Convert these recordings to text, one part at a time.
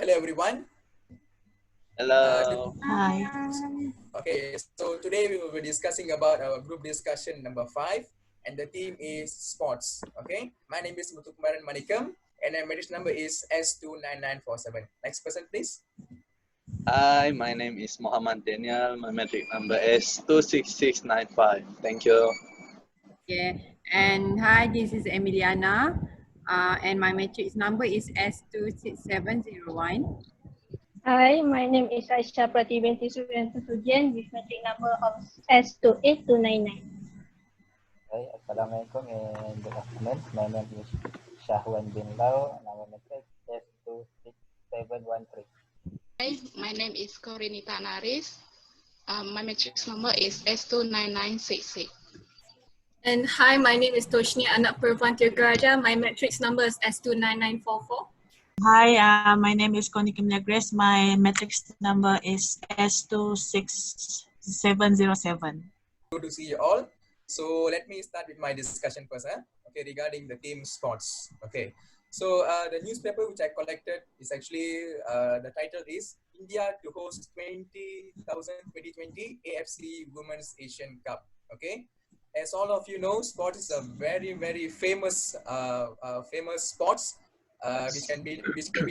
Hello everyone. Hello. Hi. Okay, so today we will be discussing about our group discussion number 5, and the theme is sports. Okay, my name is Muthukumaran Manikam, and my marriage number is S29947. Next person, please. Hi, my name is Muhammad Daniel. My metric number is 26695. Thank you. Yeah. And hi, this is Emiliana. And my matrix number is S26701. Hi, my name is Aisha Pratibinti Supriyanto Sujian with metric number of S28299. Hi, Assalamualaikum and good afternoon. My name is Shahwan bin Lau and our metric is 26713. Hi, my name is Corinita Naris. My matrix number is S29966. And hi, my name is Toshni Anak Pervan Tirgaraja. My matrix number is S29944. Hi, my name is Connie Kimia Grace. My matrix number is S26707. Good to see you all. So let me start with my discussion first. Okay, regarding the team sports. Okay, so the newspaper which I collected is actually the title is India to host 2020 AFC Women's Asian Cup. Okay, as all of you know, sports is a very famous sports which can be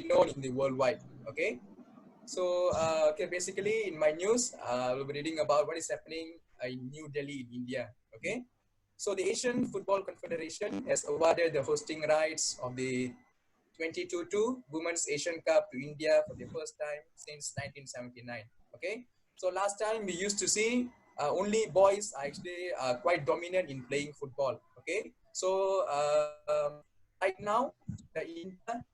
known in the worldwide. Okay, so okay, basically in my news, we'll be reading about what is happening in New Delhi, in India. Okay, so the Asian Football Confederation has awarded the hosting rights of the 2022 Women's Asian Cup to India for the first time since 1979. Okay, so last time we used to see only boys are actually quite dominant in playing football. Okay, so right now the India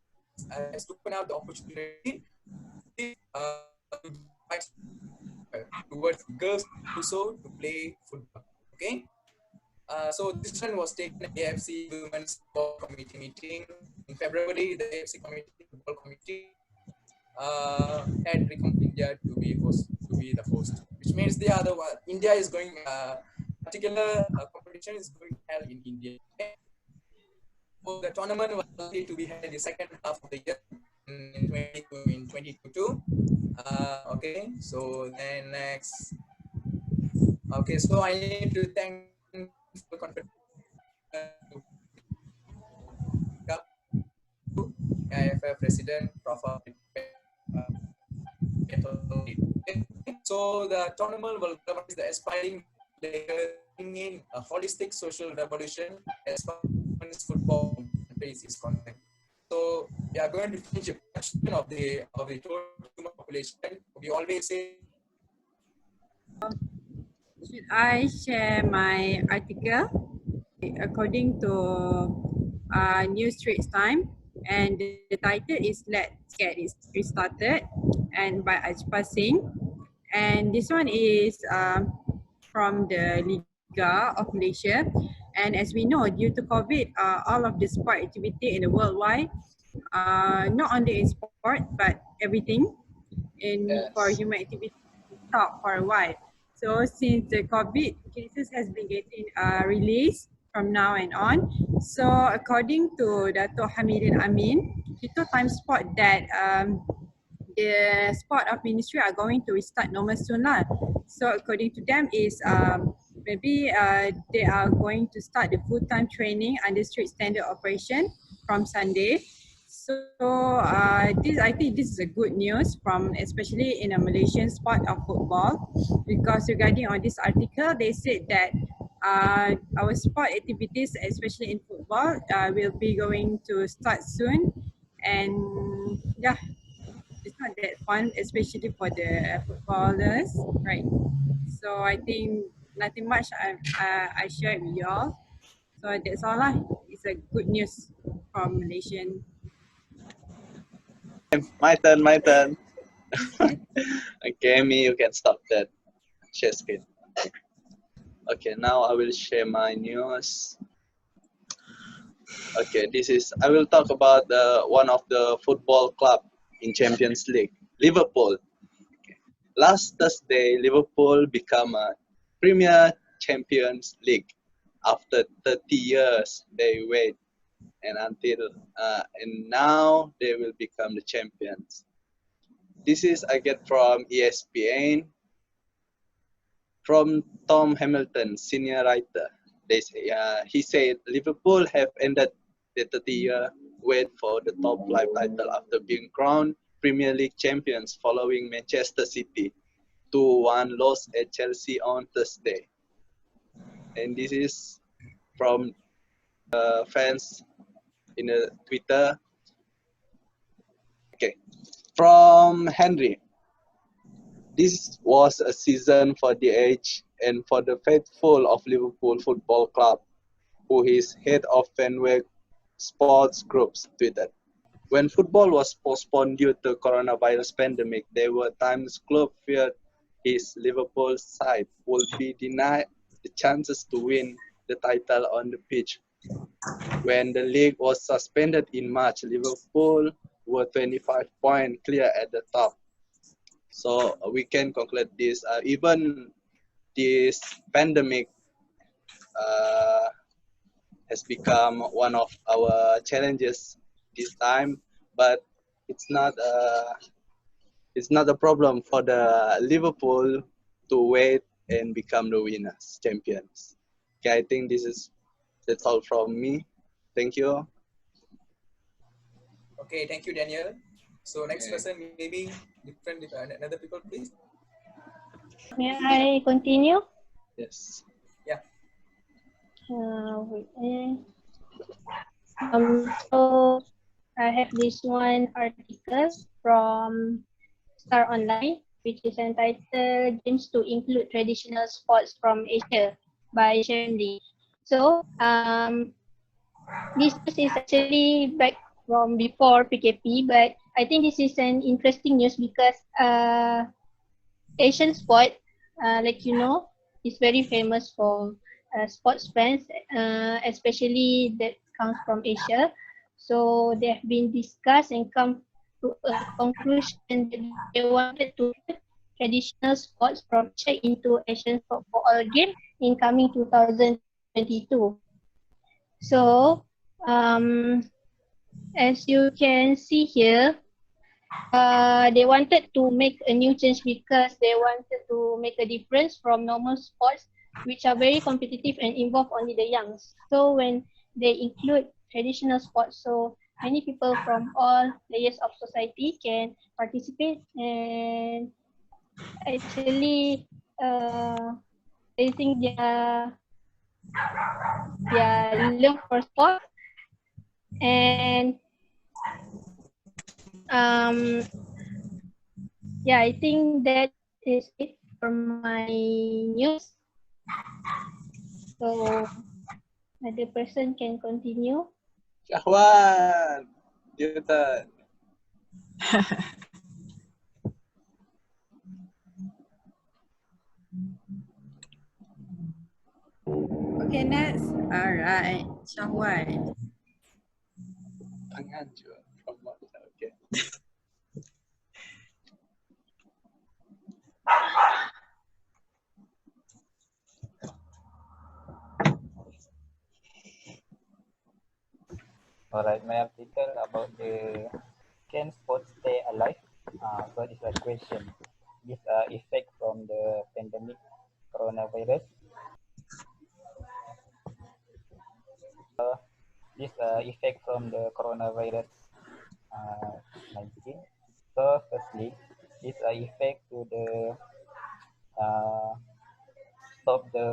has opened out the opportunity towards girls also to play football. Okay, so this decision was taken at the AFC Women's Football Committee meeting in February. The AFC Football Committee had recommended India to be the host, which means the other one, India is going particular competition is going to held in India. Okay? So the tournament was likely to be held in the second half of the year in 2022. Okay, so then next. Okay, so I need to thank the confidence IFF President Prof. So the tournament will cover the aspiring players in a holistic social revolution as far as football countries is concerned. So we are going to finish a question of the total human population. We always say. Should I share my article? According to News Straits Time, and the title is Let's Get It Restarted, and by Ajpa Singh. And this one is from the Liga of Malaysia. And as we know, due to COVID, all of the sport activity in the worldwide, not only in sport, but everything for human activity stop for a while. So since the COVID cases has been getting released from now and on, so according to Dato' Hamidin Amin, he told Time Sport that the sport of ministry are going to restart normal soon lah. So according to them is maybe they are going to start the full-time training under strict standard operation from Sunday. So I think this is a good news from especially in a Malaysian sport of football, because regarding on this article, they said that our sport activities, especially in football, will be going to start soon, and yeah, it's not that fun, especially for the footballers, right? So I think nothing much I shared with you all. So that's all lah. It's a good news from Malaysian. My turn. Okay, you can stop that share screen. Okay, now I will share my news. Okay, I will talk about one of the football club in Champions League, Liverpool. Okay. Last Thursday, Liverpool become a Premier Champions League after 30 years. They wait and now they will become the champions. This is I get from ESPN, from Tom Hamilton, senior writer. He said Liverpool have ended the 30-year wait for the top flight title after being crowned Premier League champions following Manchester City 2-1 loss at Chelsea on Thursday. And this is from fans in Twitter. Okay, from Henry. This was a season for the age and for the faithful of Liverpool Football Club, who is head of Fenway Sports Groups, tweeted. When football was postponed due to coronavirus pandemic, there were times club feared his Liverpool side would be denied the chances to win the title on the pitch. When the league was suspended in March, Liverpool were 25 points clear at the top. So we can conclude this. Even this pandemic has become one of our challenges this time, but it's not a problem for the Liverpool to wait and become the winners, champions. Okay, I think that's all from me. Thank you. Okay, thank you, Daniel. So next Okay. person, maybe another people, please. May I continue? Yes. Yeah. So I have this one article from Star Online, which is entitled "Games to Include Traditional Sports from Asia" by Sharon Lee. So this news is actually back from before PKP, but I think this is an interesting news because Asian sport, like you know, is very famous for sports fans, especially that comes from Asia. So they have been discussed and come to a conclusion that they wanted to put traditional sports from Asia into Asian football game in coming 2022. So as you can see here, they wanted to make a new change because they wanted to make a difference from normal sports, which are very competitive and involve only the youngs. So when they include traditional sports, so many people from all layers of society can participate and actually raising their love for sport. And yeah, I think that is it for my news. So the person can continue. Syahwan, your turn. Okay, next. All right, Syahwan. Tangan juga. Okay. Alright, my article about the can sports stay alive? So this is a question. This effect from the pandemic coronavirus. This effect from the coronavirus 19. So firstly, this effect to the stop the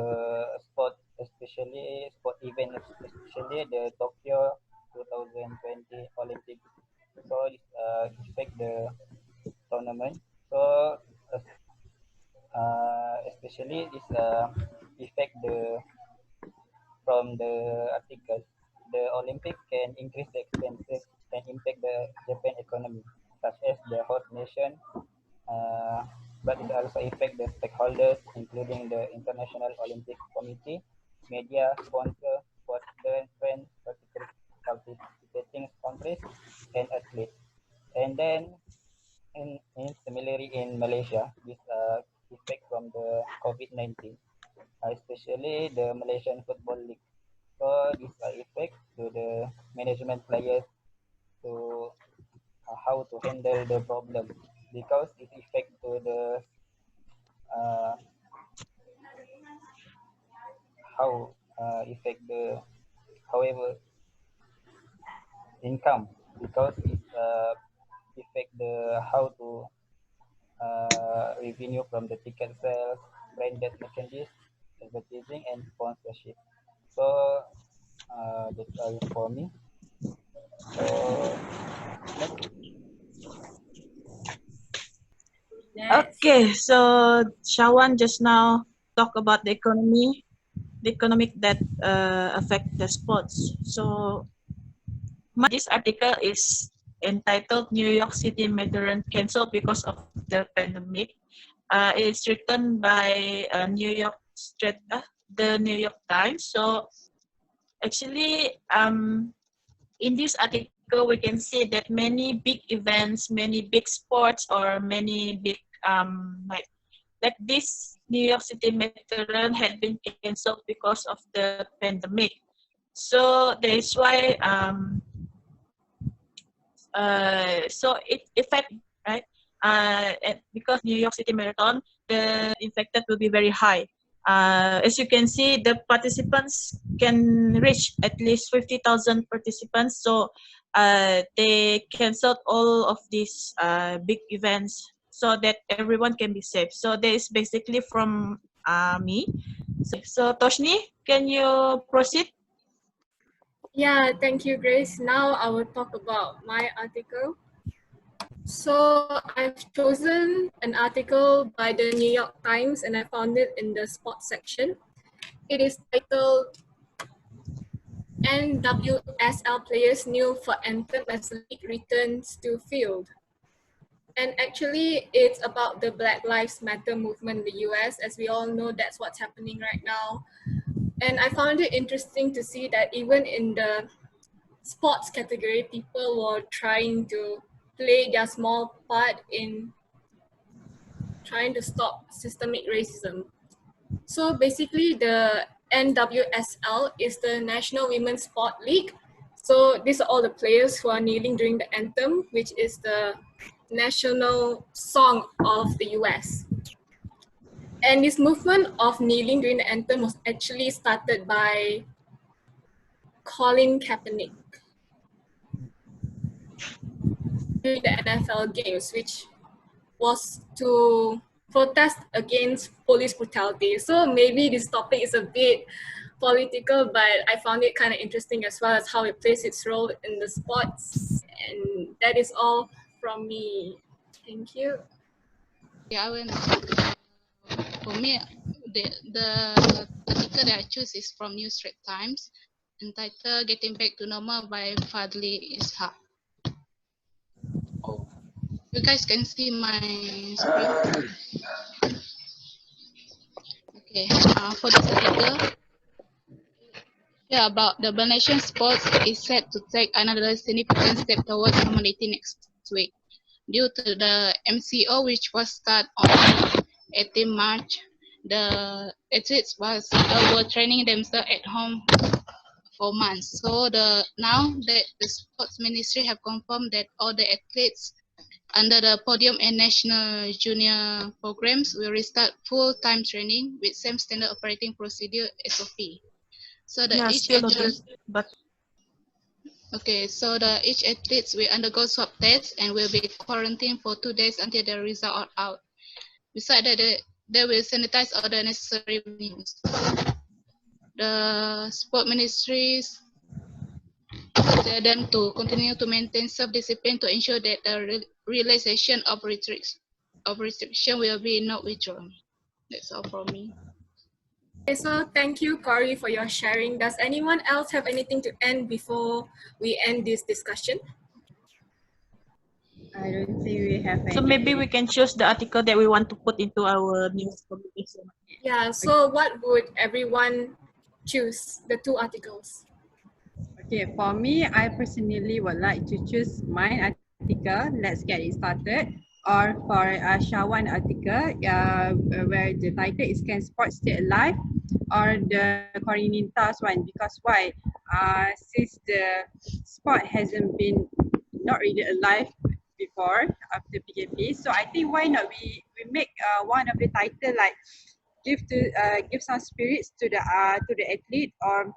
sport, especially sport event, especially the Tokyo 2020 Olympic. So this affect the tournament. So especially this affect the from the article. The Olympics can increase the expenses and impact the Japan economy, such as the host nation, but it also affect the stakeholders, including the International Olympic Committee, media, sponsor, sports fans, participating countries, and athletes. And then, similarly in Malaysia, this effect from the COVID-19, especially the Malaysian Football League. So this effect to the management players to how to handle the problem because it affect to the how affect the however income, because it affect the how to revenue from the ticket sales, branded merchandise, advertising, and sponsorship. So that's all for me. So next. Next. Okay, so Shawan just now talk about the economic that affect the sports. So this article is entitled "New York City Metro Cancelled Because of the Pandemic." It's written by the New York Times. So actually, in this article, we can see that many big events, many big sports, or many big like this New York City Metro had been cancelled because of the pandemic. So that is why so it affect, right? Because New York City Marathon, the infected will be very high. As you can see, the participants can reach at least 50,000 participants. So they canceled all of these big events so that everyone can be safe. So that is basically from me. So Toshni, can you proceed? Yeah, thank you, Grace. Now I will talk about my article. So I've chosen an article by the New York Times and I found it in the sports section. It is titled NWSL Players Kneel for Anthem as League Returns to Field. And actually, it's about the Black Lives Matter movement in the US. As we all know, that's what's happening right now. And I found it interesting to see that even in the sports category, people were trying to play their small part in trying to stop systemic racism. So basically, the NWSL is the National Women's Sport League. So these are all the players who are kneeling during the anthem, which is the national song of the US. And this movement of kneeling during the anthem was actually started by Colin Kaepernick during the NFL games, which was to protest against police brutality. So maybe this topic is a bit political, but I found it kind of interesting as well as how it plays its role in the sports. And that is all from me. Thank you. Yeah, for me, the article that I choose is from New Straits Times, entitled "Getting Back to Normal" by Fadli Ishaq. Oh. You guys can see my screen. Okay, for this article, about the Malaysian sports is set to take another significant step towards normality next week. Due to the MCO, which was started on 18 March, the athletes were training themselves at home for months. So now that the sports ministry have confirmed that all the athletes under the podium and national junior programs will restart full-time training with same standard operating procedure SOP. So each athlete, each athletes will undergo swab tests and will be quarantined for 2 days until the result are out. Besides that, they will sanitize all the necessary means. The sport ministries tell them to continue to maintain self-discipline to ensure that the realization of restriction will be not withdrawn. That's all from me. Okay, so thank you, Corey, for your sharing. Does anyone else have anything to end before we end this discussion? I don't think we have any. So maybe we can choose the article that we want to put into our news publication. Yeah, so what would everyone choose, the two articles? Okay, for me, I personally would like to choose my article, Let's Get It Started, or for Shawan article, where the title is Can Sports Stay Alive, or the Corinita's one, because why? Since the sport hasn't been not really alive before after PKP. So I think why not we make one of the title like give some spirits to the athlete, or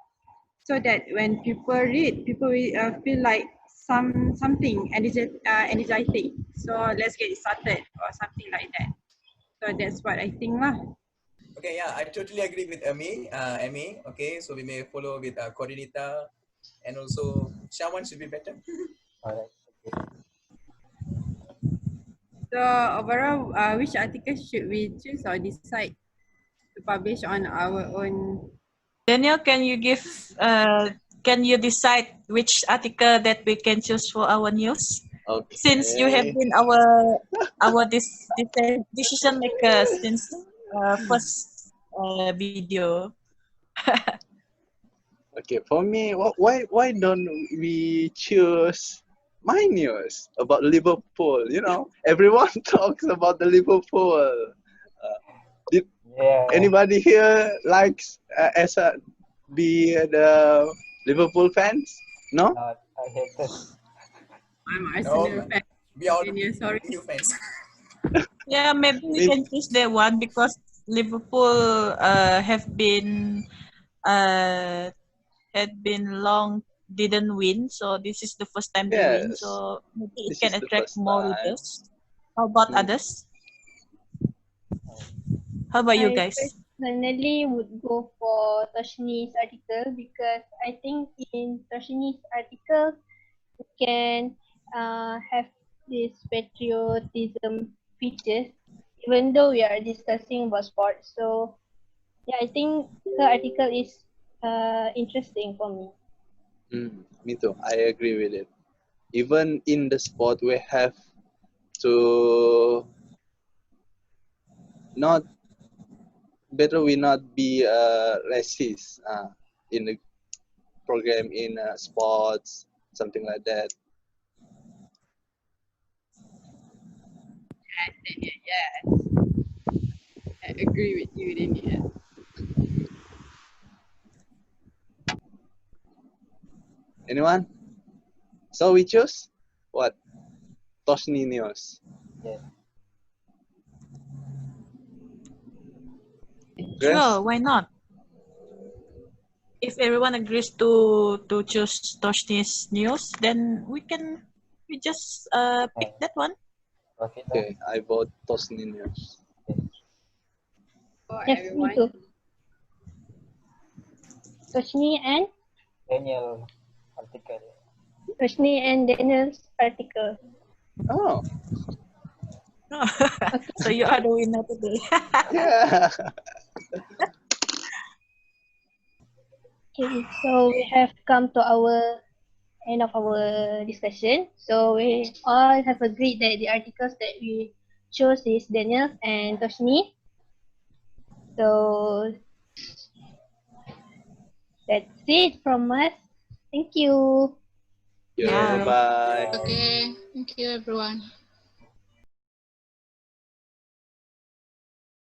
so that when people read, people will feel like something energizing. So let's get it started or something like that. So that's what I think lah. Okay, yeah, I totally agree with Amy. Okay, so we may follow with Coordinator, and also Shawan should be better. Alright. Okay. So overall, which article should we choose or decide to publish on our own? Daniel, can you decide which article that we can choose for our news? Okay. Since you have been our decision maker since first video. Okay, for me, why don't we choose my news about Liverpool? You know, everyone talks about the Liverpool. Did Yeah. anybody here likes be the Liverpool fans? No? Not I hate it. I'm No, Arsenal fan. we are Daniel, sorry. new fans. Yeah, maybe we can choose that one because Liverpool had been long didn't win, so this is the first time they win, Yes. so maybe it This can is the attract first more time. readers. How about others? How about you I guys? personally would go for Toshni's article because I think in Toshni's article we can have this patriotism features even though we are discussing about sports. So yeah, I think her article is interesting for me. Me too. I agree with it. Even in the sport, we have to not we not be racist in the program in sports, something like that. Yes, Daniel, yes. I agree with you, Daniel. Anyone? So we choose what? Toshni News. Yes. Grace? Sure, why not? If everyone agrees to choose Toshni's news, then we just pick that one. Proceed. Okay, I vote Toshni News. For Yes, me everyone. too. Toshni and Daniel article. Daniel's article. Oh, So you are the winner today. yeah. Okay, so we have come to our end of our discussion. So we all have agreed that the articles that we chose is Daniel and Toshni. So that's it from us. Thank you. Yeah, Yeah. bye. Okay, thank you everyone.